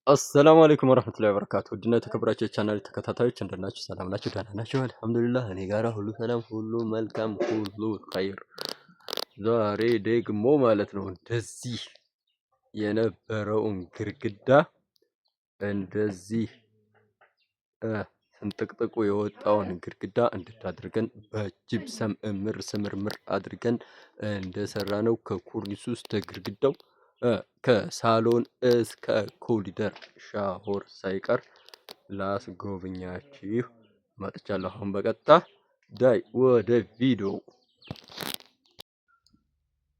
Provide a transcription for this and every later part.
አሰላሙ አለይኩም ወራህመቱላሂ ወበረካቱ። ውድና የተከበራችሁ የቻናል ተከታታዮች እንደናችሁ? ሰላም ናችሁ? ደህና ናችሁ? አልሐምዱሊላህ እኔ ጋራ ሁሉ ሰላም፣ ሁሉ መልካም፣ ሁሉ ኸይር። ዛሬ ደግሞ ማለት ነው እንደዚህ የነበረውን ግድግዳ እንደዚህ ስንጥቅጥቁ የወጣውን ግድግዳ እንድታድርገን በጅብሰም እምር ስምርምር አድርገን እንደሰራ ነው ከኮርኒሱ እስከ ግድግዳው ከሳሎን እስከ ኮሪደር ሻወር ሳይቀር ላስጎብኛችሁ መጥቻለሁ። አሁን በቀጥታ ዳይ ወደ ቪዲዮ።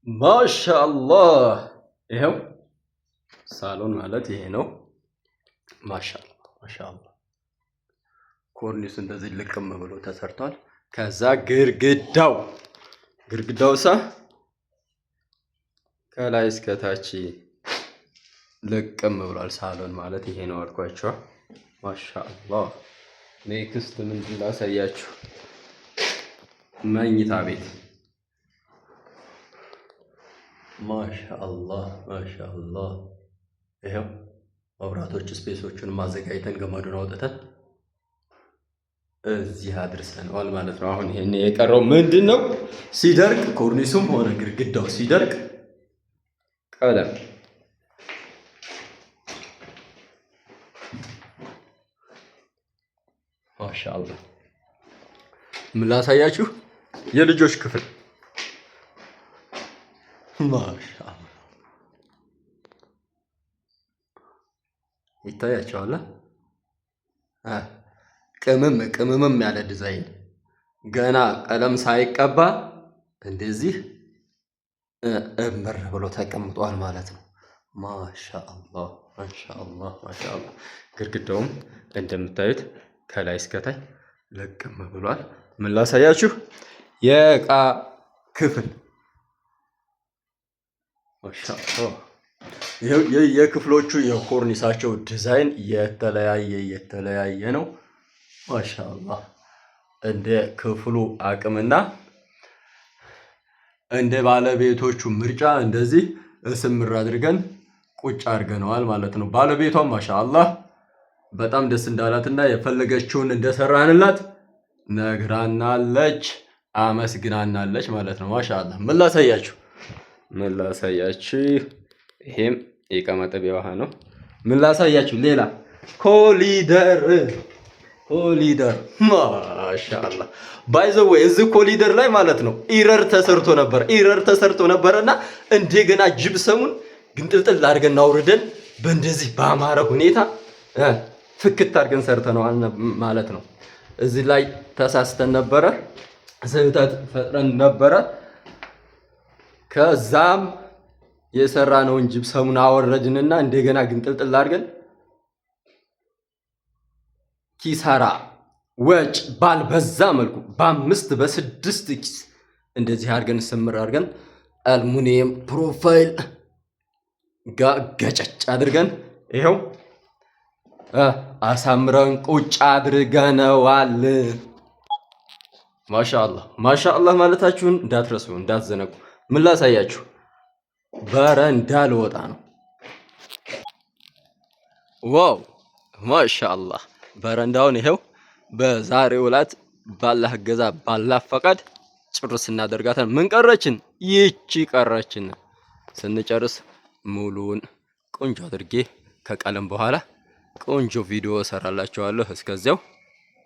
ማሻአላህ ይሄው ሳሎን ማለት ይሄ ነው። ማሻአላህ ማሻአላህ ኮርኒሱ እንደዚህ ልቅም ብሎ ተሰርቷል። ከዛ ግድግዳውሳ ከላይ እስከ ታች ልቅም ብሏል። ሳሎን ማለት ይሄ ነው አልኳችሁ። ማሻአላህ ኔክስት ምንድን ላሳያችሁ? መኝታ ቤት። ማሻአላህ ማሻአላህ ይሄው መብራቶች ስፔሶቹን ማዘጋጅተን ገመዱን አውጥተን እዚህ አድርሰነዋል ማለት ነው። አሁን ይሄን የቀረው ምንድን ነው? ሲደርቅ ኮርኒሱም ሆነ ግድግዳው ሲደርቅ ቀለም ማሻአላህ። ምን ላሳያችሁ? የልጆች ክፍል ማሻአላህ ይታያቸዋል። ቅምምም ያለ ዲዛይን ገና ቀለም ሳይቀባ እንደዚህ እምር ብሎ ተቀምጧል ማለት ነው። ማሻአላህ ማሻአላህ ማሻአላህ። ግድግዳውም እንደምታዩት ከላይ እስከታይ ለቅም ብሏል። ምን ላሳያችሁ? የእቃ ክፍል ማሻአላህ። የክፍሎቹ የኮርኒሳቸው ዲዛይን የተለያየ ነው። ማሻአላህ እንደ ክፍሉ አቅምና እንደ ባለቤቶቹ ምርጫ እንደዚህ እስምር አድርገን ቁጭ አድርገነዋል ማለት ነው። ባለቤቷም ማሻአላህ በጣም ደስ እንዳላትና የፈለገችውን እንደሰራንላት ነግራናለች፣ አመስግናናለች ማለት ነው። ማሻአላህ ምን ላሳያችሁ? ይሄም የእቃ ማጠቢያ ውሃ ነው። ምን ላሳያችሁ? ሌላ ኮሊደር ማሻአላህ። ባይ ዘ ወይ እዚህ ኮሊደር ላይ ማለት ነው ኢረር ተሰርቶ ነበርና እንደገና ጅብሰሙን ግንጥልጥል አድርገን አውርደን በእንደዚህ በአማረ ሁኔታ ፍክት አድርገን ሰርተነዋል ማለት ነው። እዚህ ላይ ተሳስተን ነበረ፣ ስህተት ፈጥረን ነበረ። ከዛም የሰራነውን ጅብሰሙን አወረድንና እንደገና ግንጥልጥል አድርገን ኪሳራ ወጭ ባልበዛ መልኩ በ5 በ6 ኪስ እንደዚህ አድርገን ስምር አድርገን አልሙኒየም ፕሮፋይል ገጨጭ አድርገን ይሄው አሳምረን ቁጭ አድርገነዋል። ማሻአላህ ማሻአላህ ማለታችሁን እንዳትረሱ እንዳትዘነጉ። ምን ላሳያችሁ? በረንዳ ልወጣ ነው። ዋው ማሻአላህ በረንዳውን ይሄው በዛሬው ዕለት ባላህ ገዛ ባላህ ፈቃድ ጭርስ እናደርጋታለን። ምን ቀረችን? ይቺ ቀረችን። ስንጨርስ ሙሉውን ቆንጆ አድርጌ ከቀለም በኋላ ቆንጆ ቪዲዮ እሰራላችኋለሁ። እስከዚያው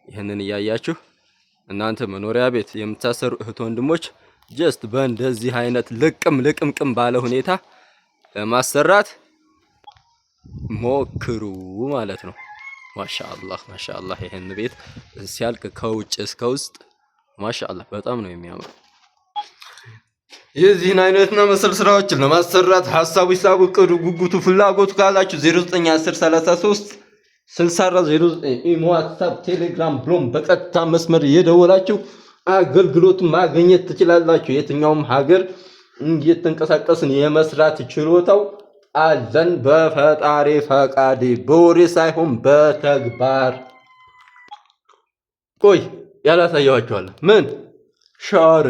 ይህንን እያያችሁ እናንተ መኖሪያ ቤት የምታሰሩ እህት ወንድሞች ጀስት በእንደዚህ አይነት ልቅምቅም ባለ ሁኔታ ለማሰራት ሞክሩ ማለት ነው። ማሻአላህ ማሻአላህ። ይሄን ቤት ሲያልቅ ከውጭ እስከ ውስጥ ማሻአላህ በጣም ነው የሚያምረው። የዚህን አይነትና መሰል ስራዎችን ለማሰራት ሐሳቡ፣ ሂሳቡ፣ እቅዱ፣ ጉጉቱ፣ ፍላጎቱ ካላችሁ 0910336409 ኢሞ፣ ዋትስአፕ፣ ቴሌግራም ብሎም በቀጥታ መስመር እየደወላችሁ አገልግሎቱን ማግኘት ትችላላችሁ። የትኛውም ሀገር እየተንቀሳቀስን የመስራት ችሎታው አለን። በፈጣሪ ፈቃድ በወሬ ሳይሆን በተግባር። ቆይ ያላሳያችኋለሁ። ምን ሻወር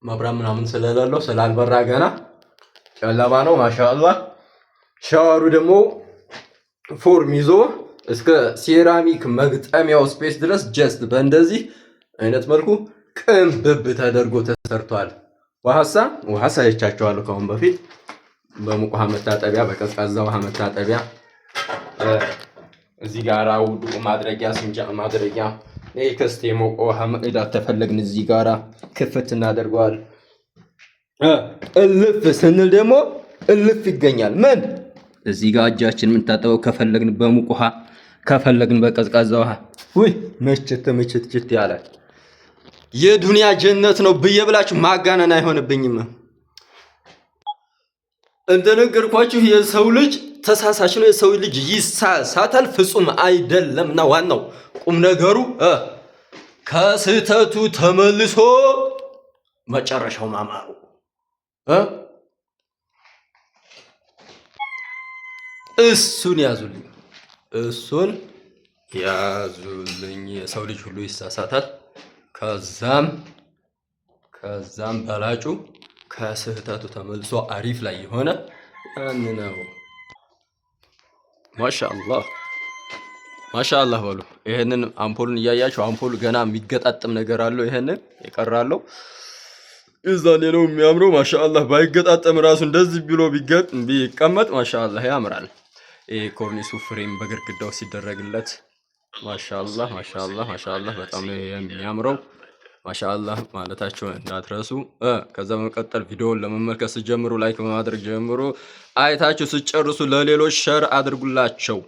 መብራት ምናምን ስለሌለው ስላልበራ ገና ጨለማ ነው ማሻአላህ። ሻወሩ ደግሞ ፎርም ይዞ እስከ ሴራሚክ መግጠሚያው ስፔስ ድረስ ጀስት በእንደዚህ አይነት መልኩ ቅንብብ ተደርጎ ተሰርቷል። ውሃ ሳይቻቸዋለሁ ከአሁን በፊት በሙቅ ውሃ መታጠቢያ፣ በቀዝቃዛ ውሃ መታጠቢያ፣ እዚህ ጋራ ውዱ ማድረጊያ፣ ስንጃ ማድረጊያ፣ ክስት የሞቀ ውሃ መቅዳት ተፈለግን እዚህ ጋራ ክፍት እናደርገዋል። እልፍ ስንል ደግሞ እልፍ ይገኛል። ምን እዚህ ጋር እጃችን የምንታጠበው ከፈለግን በሙቅ ውሃ ከፈለግን በቀዝቃዛ ውሃ። ውይ ምችት ያለ የዱንያ ጀነት ነው ብዬ ብላችሁ ማጋነን አይሆንብኝም። እንደነገርኳችሁ የሰው ልጅ ተሳሳች ነው። የሰው ልጅ ይሳሳታል፣ ፍጹም አይደለምና ዋናው ቁም ነገሩ ከስህተቱ ተመልሶ መጨረሻው ማማሩ እሱን ያዙልኝ። የሰው ልጅ ሁሉ ይሳሳታል። ከዛም በላጩ ከስህተቱ ተመልሶ አሪፍ ላይ የሆነ ያን ነው። ማሻአላህ በሉ። ይሄንን አምፖልን እያያችሁ አምፖል ገና የሚገጣጥም ነገር አለው። ይሄንን ይቀራለው እዛኔ ነው የሚያምረው። ማሻአላህ ባይገጣጠም ራሱ እንደዚህ ብሎ ቢቀመጥ ማሻአላህ ያምራል። ይሄ ኮርኒሱ ፍሬም በግድግዳው ሲደረግለት ማሻአላህ በጣም ነው የሚያምረው። ማሻአላህ ማለታችሁን እንዳትረሱ። ከዛ በመቀጠል ቪዲዮውን ለመመልከት ስትጀምሩ ላይክ በማድረግ ጀምሩ። አይታችሁ ስትጨርሱ ለሌሎች ሸር አድርጉላቸው።